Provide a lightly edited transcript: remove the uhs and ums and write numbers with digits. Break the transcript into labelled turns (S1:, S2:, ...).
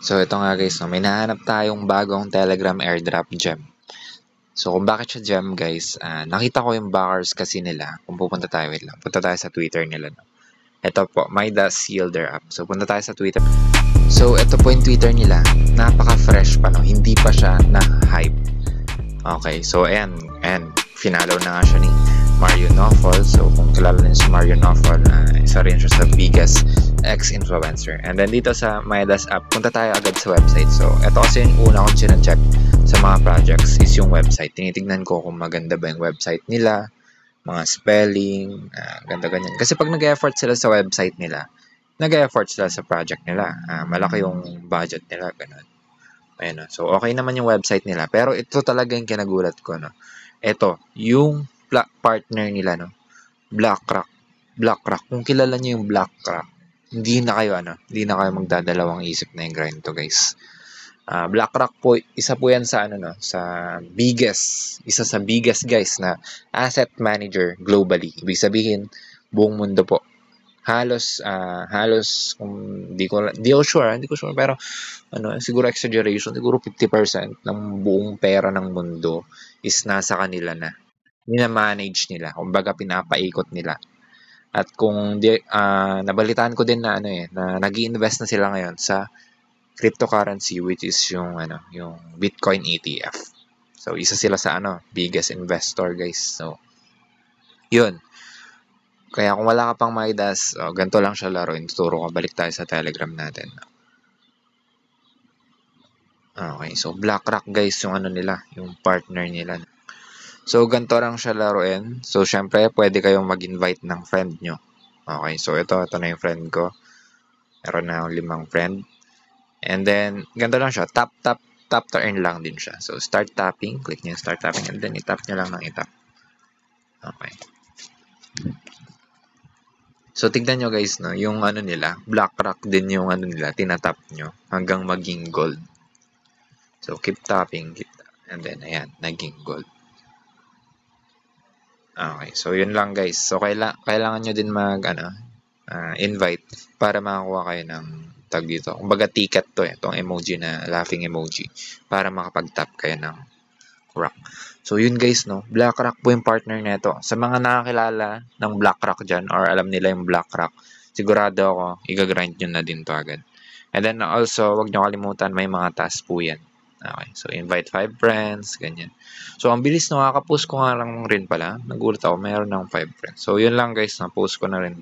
S1: So, ito nga guys, no, may nahanap tayong bagong Telegram airdrop gem. So, kung bakit siya gem guys, nakita ko yung backers kasi nila. Kung pupunta tayo, wait lang. Punta tayo sa Twitter nila. No? Ito po, Midas Yielder app. So, punta tayo sa Twitter. So, ito po yung Twitter nila. Napaka-fresh pa, no? Hindi pa siya na-hype. Okay, so ayan. Finalo na nga siya ni Mario Nawfal. So, kung kilala niyo si Mario Nawfal, isa rin siya sa biggest ex-influencer. And then dito sa Midas app, punta tayo agad sa website. So, ito kasi yung una kong sinecheck sa mga projects is yung website. Tinitignan ko kung maganda ba yung website nila, mga spelling, ganda ganyan. Kasi pag nag-effort sila sa website nila, nag-effort sila sa project nila. Malaki yung budget nila, ganun. Ayun, no? So, okay naman yung website nila. Pero ito talaga yung kinagulat ko, no? Ito, yung partner nila, no? BlackRock. BlackRock. Kung kilala niyo yung BlackRock, hindi na kayo magdadalawang isip na yung grind to, guys. BlackRock po, isa po yan sa isa sa biggest guys na asset manager globally. Ibig sabihin, buong mundo po. Halos hindi ko sure pero siguro exaggeration, siguro 50% ng buong pera ng mundo is nasa kanila na. Mina-manage nila, kumbaga pinapaikot nila. At kung nabalitaan ko din na na nag-iinvest na sila ngayon sa cryptocurrency which is yung Bitcoin ETF. So isa sila sa biggest investor guys. So yun. Kaya kung wala ka pang Midas, ganito lang siya laruin. Tuturo ko, balik tayo sa Telegram natin. Okay, so BlackRock guys yung nila, yung partner nila. So ganito lang siya laruin. So syempre pwede kayong mag-invite ng friend nyo. Okay, so ito na yung friend ko. Meron na akong 5 friend. And then ganito lang siya, tap to earn lang din siya. So start tapping, click niyo yung start tapping and then i-tap nyo lang ng i-tap. Okay. So, tignan nyo guys, no, yung nila, BlackRock din yung nila, tinatap nyo hanggang maging gold. So, keep tapping, and then, ayan, naging gold. Okay, so yun lang guys. So, kailangan nyo din invite para makakuha kayo ng tag dito. Kumbaga ticket to itong emoji na laughing emoji para makapag-tap kayo ng rock. So, yun guys, no? BlackRock po yung partner nito. Sa mga nakakilala ng BlackRock dyan or alam nila yung BlackRock, sigurado ako, i-grind nyo na din to agad. And then also, wag nyo kalimutan, may mga task po yan. Okay, so invite 5 friends, ganyan. So, ang bilis nakaka-post ko nga lang rin pala. Nagulat ako, mayroon ng 5 friends. So, yun lang guys, na-post ko na rin.